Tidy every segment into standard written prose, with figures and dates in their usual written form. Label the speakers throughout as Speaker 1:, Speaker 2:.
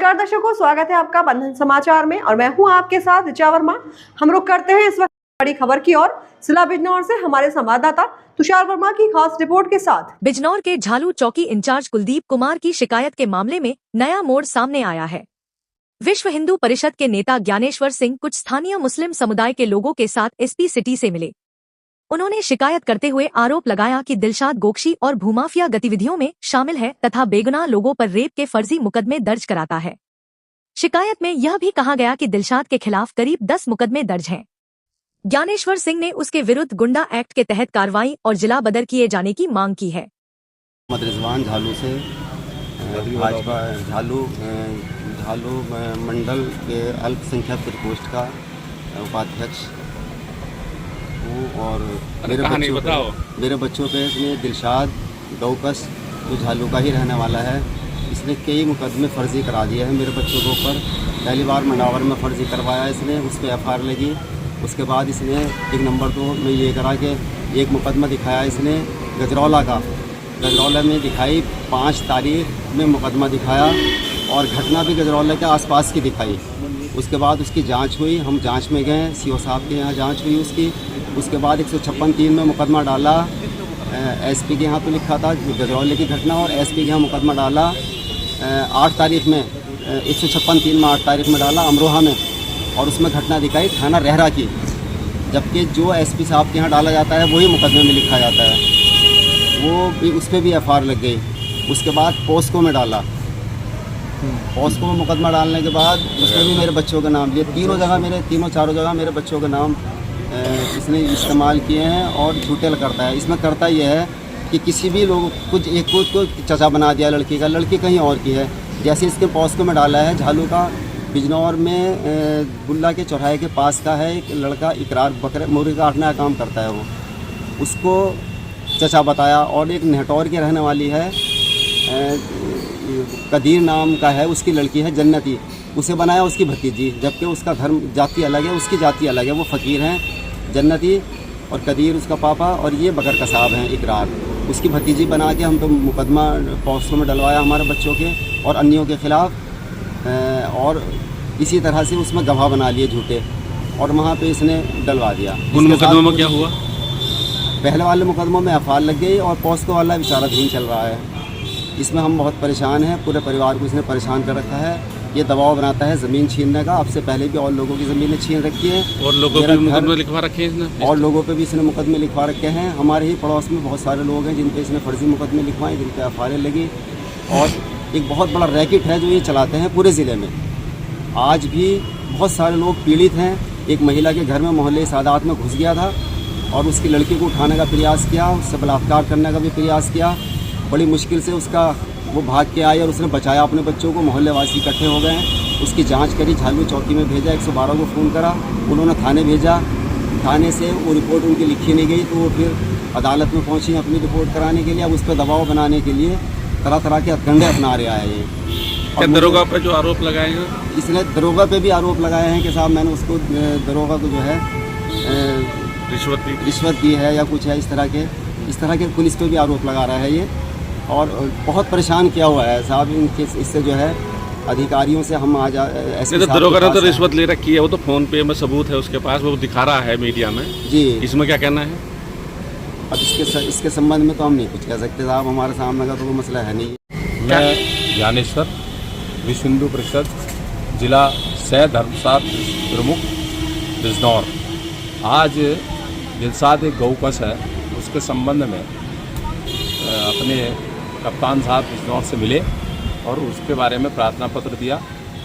Speaker 1: नमस्कार दर्शकों, स्वागत है आपका बंधन समाचार में और मैं हूं आपके साथ ऋचा वर्मा। हम रुक करते हैं इस वक्त बड़ी खबर की ओर। जिला बिजनौर से हमारे संवाददाता तुषार वर्मा की खास रिपोर्ट के साथ।
Speaker 2: बिजनौर के झालू चौकी इंचार्ज कुलदीप कुमार की शिकायत के मामले में नया मोड़ सामने आया है। विश्व हिंदू परिषद के नेता ज्ञानेश्वर सिंह कुछ स्थानीय मुस्लिम समुदाय के लोगों के साथ एसपी सिटी से मिले। उन्होंने शिकायत करते हुए आरोप लगाया कि दिलशाद गोकशी और भूमाफिया गतिविधियों में शामिल है तथा बेगुनाह लोगों पर रेप के फर्जी मुकदमे दर्ज कराता है। शिकायत में यह भी कहा गया कि दिलशाद के खिलाफ करीब 10 मुकदमे दर्ज हैं। ज्ञानेश्वर सिंह ने उसके विरुद्ध गुंडा एक्ट के तहत कार्रवाई और जिला बदर किए जाने की मांग की है।
Speaker 3: रिजवान झालू से भाजपा झालू मंडल के अल्पसंख्यक प्रकोष्ठ का उपाध्यक्ष हूँ और मेरे बच्चों पे इसमें दिलशाद गौकस जो झालू का ही रहने वाला है, इसने कई मुकदमे फर्जी करा दिए हैं मेरे बच्चों के ऊपर। पहली बार मंडावर में फर्जी करवाया इसने, उस पर FIR लगी। उसके बाद इसने 1 नंबर 2 में ये करा कि एक मुकदमा दिखाया इसने गजरौला का, गजरौला में दिखाई 5 तारीख में मुकदमा दिखाया और घटना भी गजरौला के आसपास की दिखाई। उसके बाद उसकी जांच हुई, हम जांच में गए, CO साहब के यहाँ जांच हुई उसकी। उसके बाद 156(3) में मुकदमा डाला, SP के यहाँ तो लिखा था गजरौले की घटना और SP के यहाँ मुकदमा डाला 8 तारीख में, 156(3) में 8 तारीख में डाला अमरोहा में, और उसमें घटना दिखाई थाना रहरा की, जबकि जो SP साहब के यहाँ डाला जाता है वही मुकदमे में लिखा जाता है, वो भी उस पर भी FIR लग गई। उसके बाद पोस्को में डाला, पोस्को में मुकदमा डालने के बाद उसमें भी मेरे बच्चों का नाम लिए। तीनों चारों जगह मेरे बच्चों का नाम इसने इस्तेमाल किए हैं और झूठे करता है। इसमें करता यह है कि किसी भी लोग कुछ एक को चचा बना दिया लड़की का, लड़की कहीं और की है। जैसे इसके पोस्को में डाला है झालू का, बिजनौर में बुल्ला के चौराहे के पास का है एक लड़का, इकरार बकरे मुर्गी काटने का काम करता है वो, उसको चचा बताया। और एक नेहटौर की रहने वाली है, कदीर नाम का है, उसकी लड़की है जन्नती, उसे बनाया उसकी भतीजी, जबकि उसका धर्म जाति अलग है, उसकी जाति अलग है। वो फ़कीर हैं जन्नती और कदीर उसका पापा, और ये बकर का साहब हैं इकरार, उसकी भतीजी बना के हम तो मुकदमा पोस्को में डलवाया हमारे बच्चों के और अन्यों के ख़िलाफ़। और इसी तरह से उसमें गवाह बना लिए झूठे और वहाँ पे इसने डलवा दिया।
Speaker 4: उन मुकदमों में क्या हुआ?
Speaker 3: पहले वाले मुकदमों में FIR लग गई और पोस्को वाला विचाराधीन चल रहा है। इसमें हम बहुत परेशान हैं, पूरे परिवार को इसने परेशान कर रखा है। ये दबाव बनाता है ज़मीन छीनने का, अब से पहले भी और लोगों की ज़मीनें छीन रखी हैं और लोगों पे मुकदमे लिखवा रखे हैं इसने, और लोगों पे भी इसने मुकदमे लिखवा रखे हैं। हमारे ही पड़ोस में बहुत सारे लोग हैं जिन पे इसने फर्जी मुकदमे लिखवाए, जिन पे FIR लगी। और एक बहुत बड़ा रैकेट है जो ये चलाते हैं पूरे ज़िले में। आज भी बहुत सारे लोग पीड़ित हैं। एक महिला के घर में मोहल्ले सादात में घुस गया था और उसकी लड़की को उठाने का प्रयास किया, उससे बलात्कार करने का भी प्रयास किया। बड़ी मुश्किल से वो भाग के आई और उसने बचाया अपने बच्चों को। मोहल्ले वासी इकट्ठे हो गए हैं, उसकी जांच करी, झालू चौकी में भेजा, 112 को फ़ोन करा, उन्होंने थाने भेजा। थाने से वो रिपोर्ट उनकी लिखी नहीं गई तो वो फिर अदालत में पहुंची अपनी रिपोर्ट कराने के लिए। अब उस पर दबाव बनाने के लिए तरह तरह के हथकंडे अपना रहा है ये।
Speaker 4: और दरोगा पर जो आरोप लगाए हैं,
Speaker 3: इसने दरोगा पे भी आरोप लगाए हैं कि साहब मैंने उसको दरोगा को जो है रिश्वत दी है या कुछ है, इस तरह के पुलिस पे भी आरोप लगा रहा है ये। और बहुत परेशान किया हुआ है साहब इनके, इससे जो है अधिकारियों से हम आज ऐसे
Speaker 4: दरोगा ने तो रिश्वत ले रखी है, वो तो फ़ोन पे में सबूत है उसके पास, वो दिखा रहा है मीडिया में जी। इसमें क्या कहना है?
Speaker 3: अब इसके संबंध में तो हम नहीं कुछ कह सकते साहब, हमारे सामने का तो कोई मसला है नहीं।
Speaker 5: मैं ज्ञानेश्वर, विश्व हिंदू परिषद जिला सह धर्मसात प्रमुख बिजनौर। आज दिलशाद एक गौकस है, उसके संबंध में अपने कप्तान साहब बिजनौर से मिले और उसके बारे में प्रार्थना पत्र दिया,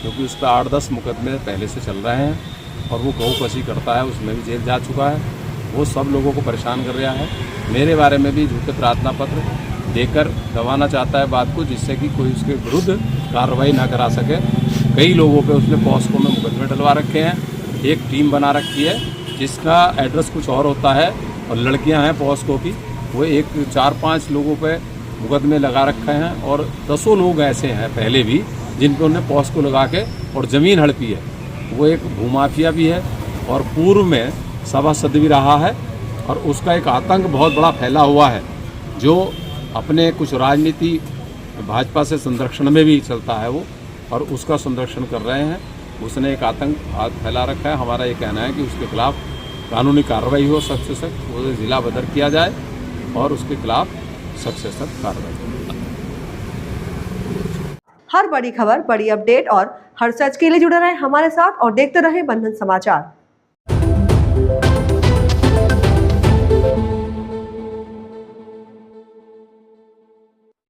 Speaker 5: क्योंकि उस पर 8-10 मुकदमे पहले से चल रहे हैं और वो गौकसी करता है, उसमें भी जेल जा चुका है। वो सब लोगों को परेशान कर रहा है। मेरे बारे में भी झूठे प्रार्थना पत्र देकर दबाना चाहता है बात को, जिससे कि कोई उसके विरुद्ध कार्रवाई ना करा सके। कई लोगों पे उसने पोस्को में मुकदमे डलवा रखे हैं। एक टीम बना रखी है जिसका एड्रेस कुछ और होता है और लड़कियां हैं पोस्को की, वो 4-5 लोगों पे मुकदमे लगा रखे हैं। और 10 लोग ऐसे हैं पहले भी जिन पे उन्होंने पोस्को लगा के और ज़मीन हड़पी है। वो एक भूमाफिया भी है और पूर्व में सभासद भी रहा है और उसका एक आतंक बहुत बड़ा फैला हुआ है, जो अपने कुछ राजनीति भाजपा से संरक्षण में भी चलता है वो। और उसका संरक्षण कर रहे हैं। उसने एक आतंक फैला रखा है। हमारा ये कहना है कि उसके खिलाफ कानूनी कार्रवाई हो, सख्त से सख्त उसे जिला बदर किया जाए और उसके खिलाफ सख्त से सख्त कार्रवाई हो।
Speaker 1: हर बड़ी खबर, बड़ी अपडेट और हर सच के लिए जुड़े रहे हमारे साथ और देखते रहे बंधन समाचार।